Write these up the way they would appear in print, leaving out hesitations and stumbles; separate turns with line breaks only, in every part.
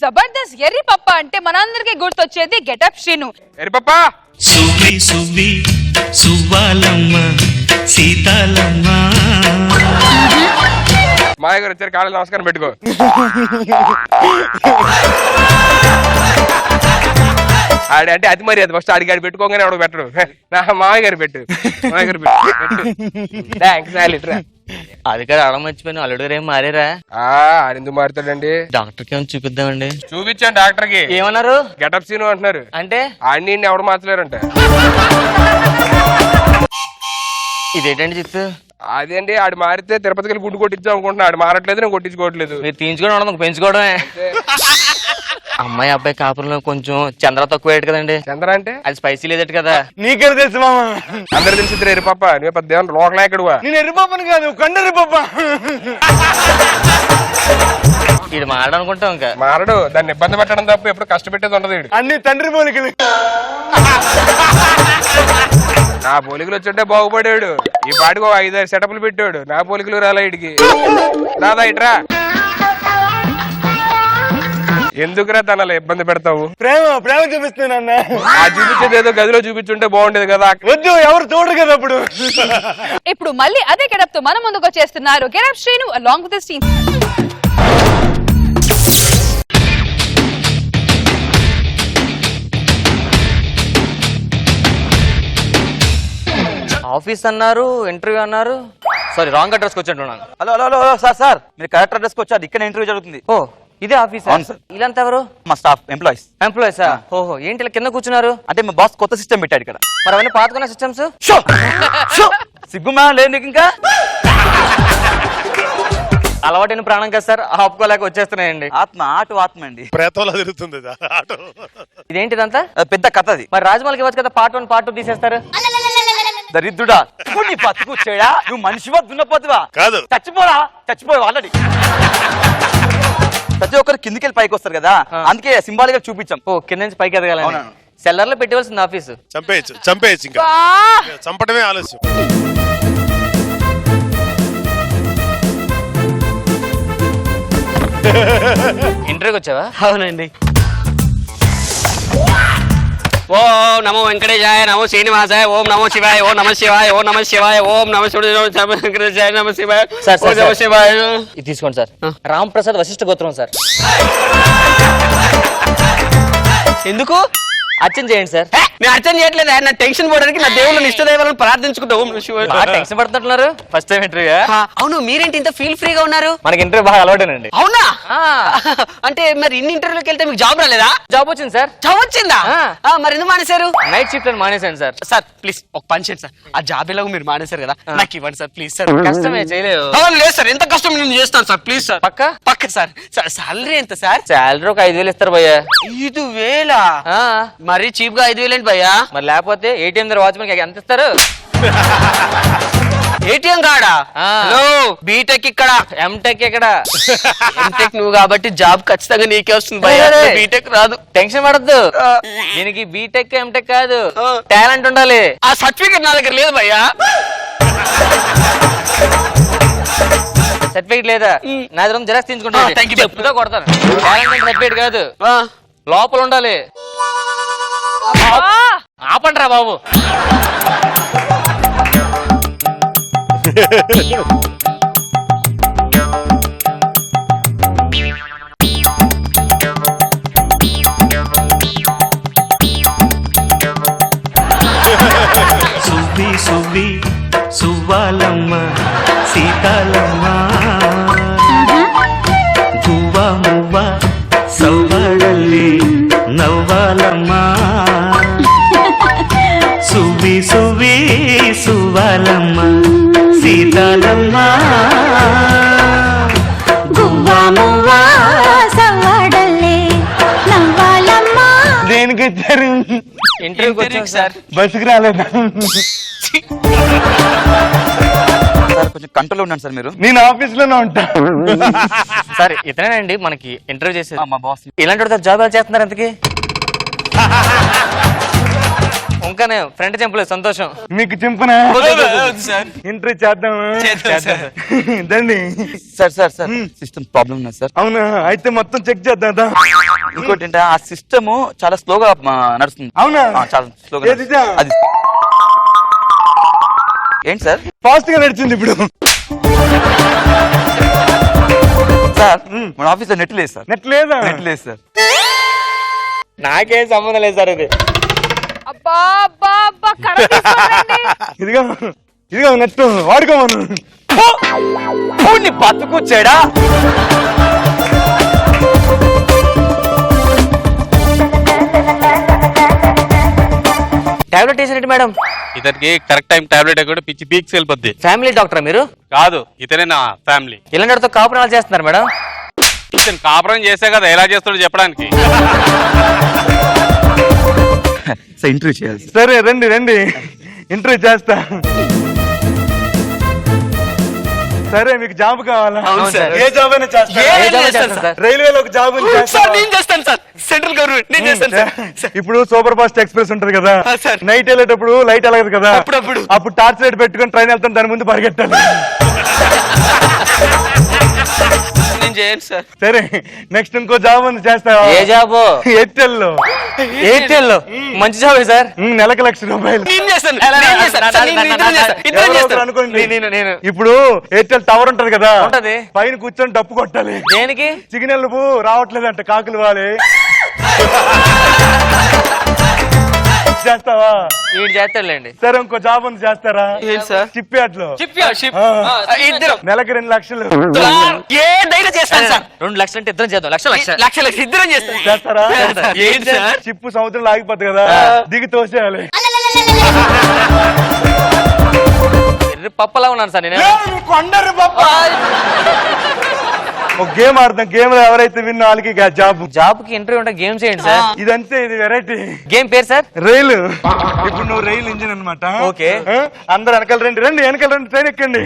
జబర్దస్త్ ఎర్రి పప్ప అంటే మనందరికీ గుర్తొచ్చేది గెటప్ శ్రీను.
ఎర్రి పప్ప
సువ్వి సువ్వి సువ్వాలమ్మ సీతాలమ్మ.
మాయ గారు వచ్చారు, కాళ్ళు నమస్కారం పెట్టుకో. అంటే అది మరి అది ఫస్ట్ అడిగాడు పెట్టుకోగానే ఎవడో పెట్టడు. నా మామయ్య గారు పెట్టు, మామయ్య గారు పెట్టు. థ్యాంక్స్.
అది కదా అడగ మర్చిపోయిన అల్లుడు గారు ఏం మారారా?
ఎందుకు మారుతాడండి?
డాక్టర్ కి చూపిద్దామండి.
చూపించాను డాక్టర్ కి.
ఏమన్నారు?
గెటప్ సీను అంటున్నారు.
అంటే
అన్ని ఎవడు మార్చలేరంట.
ఇదేంటండి చిత్తు?
అదేంటి ఆడు మారితే తిరుపతికి వెళ్ళి గుడ్డు కొట్టించాం అనుకుంటున్నా. ఆడు మారట్లేదు, నేను కొట్టించుకోవట్లేదు.
మీరు తీయించుకోవడం ఉండదు, పెంచుకోవడమే. అమ్మాయి అబ్బాయి కాపురంలో కొంచెం చంద్ర తక్కువ కదండి.
చంద్ర అంటే
అది స్పైసీ లేదట కదా.
నీకే తెలుసు మామ.
అందరు తెలిసి ఎర్రి పప్ప, నువ్వు పెద్ద లోకలా ఎక్కడువా?
నేను ఎర్రి పప్పని కాదు, కండెర్రి పప్ప.
ఇది మారడనుకుంటాం. ఇంకా
మారడు, దాన్ని ఇబ్బంది పెట్టడం తప్ప ఎప్పుడు కష్టపెట్టేది ఉండదు.
అన్ని తండ్రి పోలికలు.
నా పోలికలు వచ్చుంటే బాగుపడాడు. ఈ పాటికి 5-6 సెటప్లు పెట్టాడు. నా పోలికలు రాలా ఇడికి. రాదా ఇట్రా. ఎందుకురా తనలా ఇబ్బంది పెడతావు?
ప్రేమ ప్రేమ చూపిస్తున్నాన్న.
చూపించేది ఏదో గదిలో చూపించుంటే బాగుండేది కదా.
వద్దు, ఎవరు చూడరు కదా అప్పుడు.
ఇప్పుడు మళ్ళీ అదే గెటప్ తో మన ముందుకు వచ్చేస్తున్నారు getup Srinu along with his team.
Office అన్నారు, ఇంటర్వ్యూ అన్నారు. సారీ, రాంగ్ అడ్రస్ వచ్చాను.
హలో హలో హలో సార్ మీరు కరెక్ట్ అడ్రస్ కి వచ్చారు. ఇక్కడ ఇంటర్వ్యూ జరుగుతుంది.
ఓ ఇదే ఆఫీస్?
అవును సార్.
ఇలాంతా ఎవరు?
మా స్టాఫ్ ఎంప్లాయీసా?
ఓహో, ఏంటి ఇలా కింద కూర్చున్నారు?
అంటే మా బాస్ కొత్త సిస్టమ్ పెట్టాడు ఇక్కడ.
మరి అవన్నీ పాతుకున్న సిస్టమ్స్.
సిగ్గుమా లేదు నీకు ఇంకా?
అలవాటైన ప్రాణం కదా సార్, ఆపుకోలేక వచ్చేస్తున్నాయండి.
ఆత్మ అండి.
ప్రేతంలో తిరుగుతుంది ఆటో.
ఇదేంటి ఇదంతా?
పెద్ద కథ అది.
మరి రాజమౌళికి ఇవ్వచ్చు కదా, పార్ట్ 1 పార్ట్ 2 తీసేస్తారు.
దరిద్రుడా, నీ బతుకు చేయడా? నువ్వు మనిషివా దున్నపోతువా?
కాదు.
చచ్చిపోయావు ఆల్రెడీ. ప్రతి ఒక్కరు కిందికి వెళ్ళి పైకి వస్తారు కదా, అందుకే సింబాలిక్ గా చూపించాం.
ఓ కింద నుంచి పైకి ఎదగాలని. సెల్లర్ లో పెట్టవలసింది ఆఫీసు.
చంపేయచ్చు ఇంకా చంపడమే ఆలస్యం.
ఇంటర్వ్యూకి వచ్చావా?
అవునండి. ఓం నమో వెంకటేశాయ, నమో శ్రీనివాసాయ, ఓం నమో శివాయ, ఓం నమ శివాయ, ఓం నమ శివాయ, ఓం నమ శివాయ, నమ శివాయ, నమ శివాయ.
ఇది తీసుకోండి సార్. రామ్ ప్రసాద్ వశిష్ఠ గోత్రం సార్.
ఎందుకు
అర్చన చేయండి సార్.
నేను అర్థం చేయట్లేదు. నా టెన్షన్ పోవడానికి నా దేవుళ్ళని ఇష్టదేవాలను ప్రార్థించుకుంటా. ఓం శివాయ.
టెన్షన్ పడుతున్నారు. First time interview.
అవును, మీరేంటి ఇంత ఫీల్ ఫ్రీగా ఉన్నారు?
మనకి ఇంటర్వ్యూ బాగా అలవాటేనండి.
అవునా? అంటే మరి ఇన్ని ఇంటర్వ్యూకి వెళ్తే మీకు జాబ్ రాలేదా?
జాబ్ వచ్చింది సార్.
జాబ్ వచ్చిందా? మరి ఎందుకు మానేశారు?
నైట్ షిఫ్ట్ అని మానేశాను సార్.
సార్ ప్లీజ్ ఒక పని చేయండి సార్. ఆ జాబ్ ఎలాగో మీరు మానేశారు కదా, నాకు ఇవ్వండి సార్ ప్లీజ్ సార్.
కష్టమే, చేయలేదు.
లేదు సార్, ఎంత కష్టం నేను చేస్తాను సార్ ప్లీజ్ సార్.
పక్క
సార్. సార్ సాలరీ ఎంత సార్?
శాలరీ ఒక 5,000 ఇస్తారు భయ్యా.
5,000? మరి చీప్ గా 5,000 ఏంటి భయ్యా?
మరి లేకపోతే ఏటీఎం దగ్గర వాచ్మెన్ ఎంత ఇస్తారు?
ఏటీఎం కాడా? హలో, బీటెక్ ఇక్కడ,
ఎంటెక్ ఇక్కడ.
ఎంటెక్ నువ్వు కాబట్టి జాబ్ ఖచ్చితంగా నీకే వస్తుంది భయ్యా, బీటెక్ రాదు.
టెన్షన్ పడద్దు. దీనికి బీటెక్ ఎంటెక్ కాదు, టాలెంట్ ఉండాలి.
ఆ సర్టిఫికేట్ నా దగ్గర లేదు భయ్యా.
సర్టిఫికేట్ లేదా? నా దగ్గర జిరాక్స్ తీసుకుంటాను, చెప్పుతో కొడతాను. టాలెంట్ సర్టిఫికేట్ కాదు, లోపల ఉండాలి. ఆపండ్రా బాబు.
సువ్వి సువ్వి సువ్వాలమ్మ సీతాలమ్మ. గువ్వ మువ్వ సవ్వడల్లి నవ్వాలమ్మ. సువ్వి సువ్వి సువ్వాలమ్మ సీతాలమ్మ.
గువ్వ మువ్వ సవ్వడల్లి నవ్వాలమ్మ.
దేనికి వచ్చారు?
ఇంటర్వ్యూకి వచ్చాను సార్.
బస్సుకు రాలేదా?
సార్ కొంచెం కంట్రోల్ ఉన్నాను సార్. మీరు?
నేను ఆఫీస్ లోనే ఉంటా
సార్. ఇతనేనండి మనకి ఇంటర్వ్యూ చేసేది.
మా బాస్.
ఇలాంటి జాబ్ ఎలా చేస్తున్నారు? ఎంతకి ఇంకానే ఫ్రంట్ చెంపలేదు సంతోషం.
మీకు చింపనా ఇంటర్వ్యూ చేద్దాము దండి.
Sir sir sir system problem ఉన్నది సార్.
అవునా అయితే మొత్తం చెక్ చేద్దాం.
ఇంకోటి ఏంటంటే ఆ సిస్టమ్ చాలా స్లోగా నడుస్తుంది.
అవునా
చాలా స్లోగా
ఏది ఇదా?
అది ఏంటి సార్?
ఫాస్ట్ గా నడిచింది ఇప్పుడు.
సార్ మన ఆఫీస్ లో నెట్ లేదు సార్.
నెట్ లేదా?
నెట్ లేదు సార్.
నాకేం సంబంధం లేదు సార్ ఇది.
అబ్బా అబ్బా అబ్బా కరెక్ట్ తీసుకోండి.
ఇదిగో ఇదిగో నెట్ వాడుకోమను.
నీ బతుకు చెడా.
టాబ్లెట్ వేసినట్టు మేడం.
ఇతనికి కరెక్ట్ టైం టాబ్లెట్ కూడా పిచ్చి పీక్స్ వెళ్ళిపోద్ది.
ఫ్యామిలీ డాక్టరా మీరు?
కాదు, ఇతనే నా ఫ్యామిలీ.
ఇలాంటితో కాపురాలు చేస్తున్నారు మేడం.
ఇతను కాపురం చేసే కదా ఎలా చేస్తాడో చెప్పడానికి.
సార్ ఇంటర్వ్యూ చేయాలి సార్.
సరే రండి రండి ఇంటర్వ్యూ చేస్తా. సరే మీకు జాబ్ కావాలా?
అవును సార్.
ఏ జాబ్ అయినా చేస్తా.
ఏ జాబ్ చేస్తారు సార్?
రైల్వేలో ఒక జాబ్ ఉంది, చేస్తా.
చేస్తాను సార్, సెంట్రల్ గవర్నమెంట్ నేను చేస్తాను సార్.
ఇప్పుడు సూపర్ ఫాస్ట్ ఎక్స్ప్రెస్ ఉంటది కదా,
సార్.
నైట్ వెళ్ళేటప్పుడు లైట్ వెలగదు కదా,
అప్పుడప్పుడు.
అప్పుడు టార్చ్ లైట్ పెట్టుకొని ట్రైన్ వెళ్తాను, దాని ముందు పరిగెట్టాలి.
నేను చేయను సార్.
సరే నెక్స్ట్ ఇంకో జాబ్ ఉంది, చేస్తావా?
ఏ జాబ్?
ఎయిర్టెల్ లో.
ఎయిర్టెల్ లో మంచి జాబే సార్.
నెలకు ₹1,00,000.
నేను చేస్తాను, నేను చేస్తాను. సార్, నేను ఇద్దరం చేస్తాం. ఇద్దరం
ఎవరో ఒకరు
చేస్తాం.
అనుకోండి.
నేను
ఇప్పుడు ఎయిర్టెల్ టవర్ ఉంటది కదా,
ఉంటది.
పైన కూర్చొని డప్పు కొట్టాలి.
దేనికి?
సిగ్నల్ రావట్లేదంట, కాకులు వాలి. చేస్తావా?
వీడు చేస్తాడులేండి.
సరే ఇంకో జాబ్ ఉంది, చేస్తారా?
ఏంటి సార్?
షిప్ యార్డ్ లో
షిప్
ఆ.
ఇద్దరం
నెలకు ₹2,00,000.
ఏ ధైర్యం చేస్తాను సార్.
2 లక్షలు అంటే ఇద్దరం చేద్దాం. లక్ష
లక్షలు ఇద్దరం చేస్తాం.
చేస్తారా?
ఏంటి సార్?
షిప్ సముద్రంలో ఆగిపోద్ది కదా, దిగి తోసేయాలి.
పప్పలా ఉన్నాను సార్ నేను.
ఒక గేమ్ ఆడతాం, గేమ్ లో ఎవరైతే విన్న వాళ్ళకి జాబ్.
జాబ్ కి ఇంటర్వ్యూ ఉంటే గేమ్ చేయండి సార్.
ఇదంతే, ఇది వెరైటీ
గేమ్ పేరు సార్?
రైలు. ఇప్పుడు నువ్వు రైలు ఇంజిన్ అనమాట.
ఓకే.
అందరు వెనకాల రండి, రండి వెనకాల రండి, ట్రైన్ ఎక్కండి.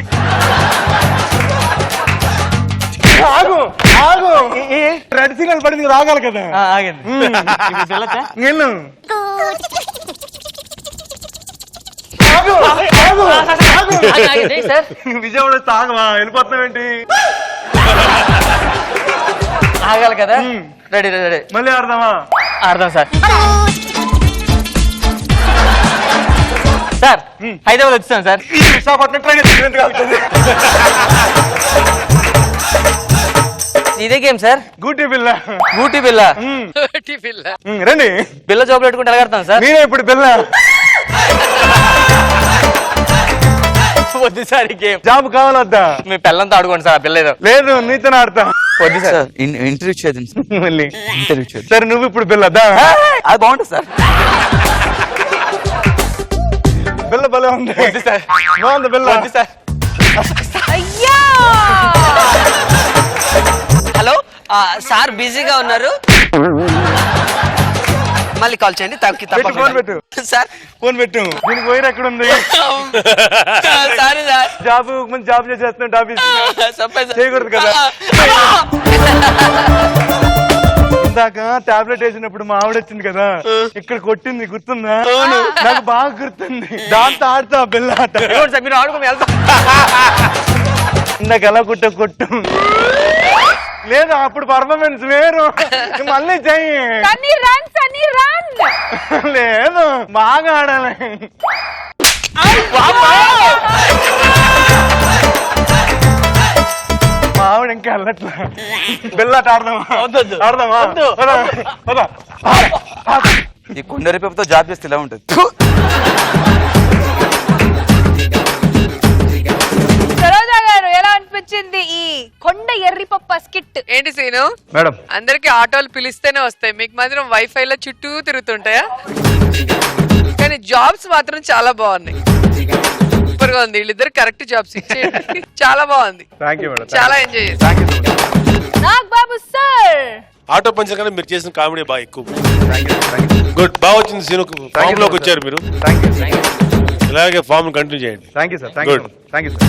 ఆగు ఆగు, రెడ్ సిగ్నల్ పడింది కదా, ఆగాలి కదా.
ఆగండి.
వెళ్ళు. ఆగు, ఆగు, ఆగు.
సార్
విజయవాడ వస్తే ఆగవా? వెళ్ళిపోతున్నావేంటి?
ఆగాలి కదా. Ready ready.
మళ్ళీ ఆడదామా?
ఆడదాం సార్. సార్ హైదరాబాద్ వచ్చాను సార్.
విశాఖపట్నం ట్రైన్ ఎక్కినట్టు కాలుతుంది.
ఇదే గేమ్ సార్.
గూటి బిల్ల.
గూటి బిల్ల.
రండి.
బిల్ల జోబులు పెట్టుకుంటే ఎలాగడతాం సార్?
నేనే ఇప్పుడు బిల్ల.
వద్దు సార్ ఈ గేమ్.
జాబ్ కావాలొద్దా?
మీ పిల్లలతో ఆడుకోండి సార్. బిల్ల ఏదో.
లేదు, నీతోనే ఆడతా.
వద్దు సార్.
ఇంటర్వ్యూ చేద్దాం సార్.
మళ్ళీ
ఇంటర్వ్యూ చేద్దాం.
సరే నువ్వు ఇప్పుడు బిల్లద్దా?
అది బాగుంటుంది సార్.
బిల్ల భలే ఉంది.
సార్.
బాగుంది బిల్ల.
వద్దు సార్.
అయ్యా
హలో సార్ బిజీగా ఉన్నారు, మళ్ళీ కాల్ చేయండి.
పెట్టు, ఫోన్ పెట్టు.
సార్
ఫోన్ పెట్టు. దీనికి వైర్ ఎక్కడ ఉంది?
Sorry sir.
జాబ్ మంచి జాబ్ చేస్తున్నాడు ఆఫీస్. చేయకూడదు కదా. ఇందాక టాబ్లెట్ వేసినప్పుడు మా ఆవిడ వచ్చింది కదా, ఇక్కడ కొట్టింది, గుర్తుందా? నాకు బాగా గుర్తుంది. దాంతో ఆడతా బిల్ల ఆట.
సార్ మీరు ఆడుకుని వెళ్తాం.
ఇందాక ఎలా కొట్టు. లేదు అప్పుడు పర్ఫార్మెన్స్ వేరు, మళ్ళీ చెయ్యి.
Sunny run, Sunny run.
లేదు బాగా ఆడాలి. మా ఆవిడ ఇంకా వెళ్ళట్లా. బిల్లాట ఆడదామా? ఆడదామా? పద.
ఈ కొండరిపేపుతో జాబ్ చేస్తే ఇలా ఉంటుంది.
సరోజా గారు ఎలా అనిపించింది ఈ కొండ ఎర్రిపప్ప స్కిట్?
ఏంటి సీను,
మేడం
అందరికి ఆటోలు పిలిస్తేనే వస్తాయి, మీకు మాత్రం వైఫై లో చుట్టూ తిరుగుతుంటాయా? కానీ జాబ్స్ మాత్రం చాలా బాగున్నాయి, సూపర్ గా ఉంది. వీళ్ళిద్దరు కరెక్ట్ జాబ్స్ ఇచ్చేయండి. చాలా బాగుంది.
Thank you madam.
చాలా ఎంజాయ్ చేసి.
Thank you so much.
Nag Babu sir,
auto puncture కన్నా మీరు చేసిన కామెడీ బాగా ఎక్కువ. గుడ్, బాగా వచ్చింది సీను. ఫామ్ లోకి వచ్చారు మీరు.
Thank you.
ఇలాగే ఫామ్ కంటిన్యూ చేయండి.
Thank you sir. Thank you sir.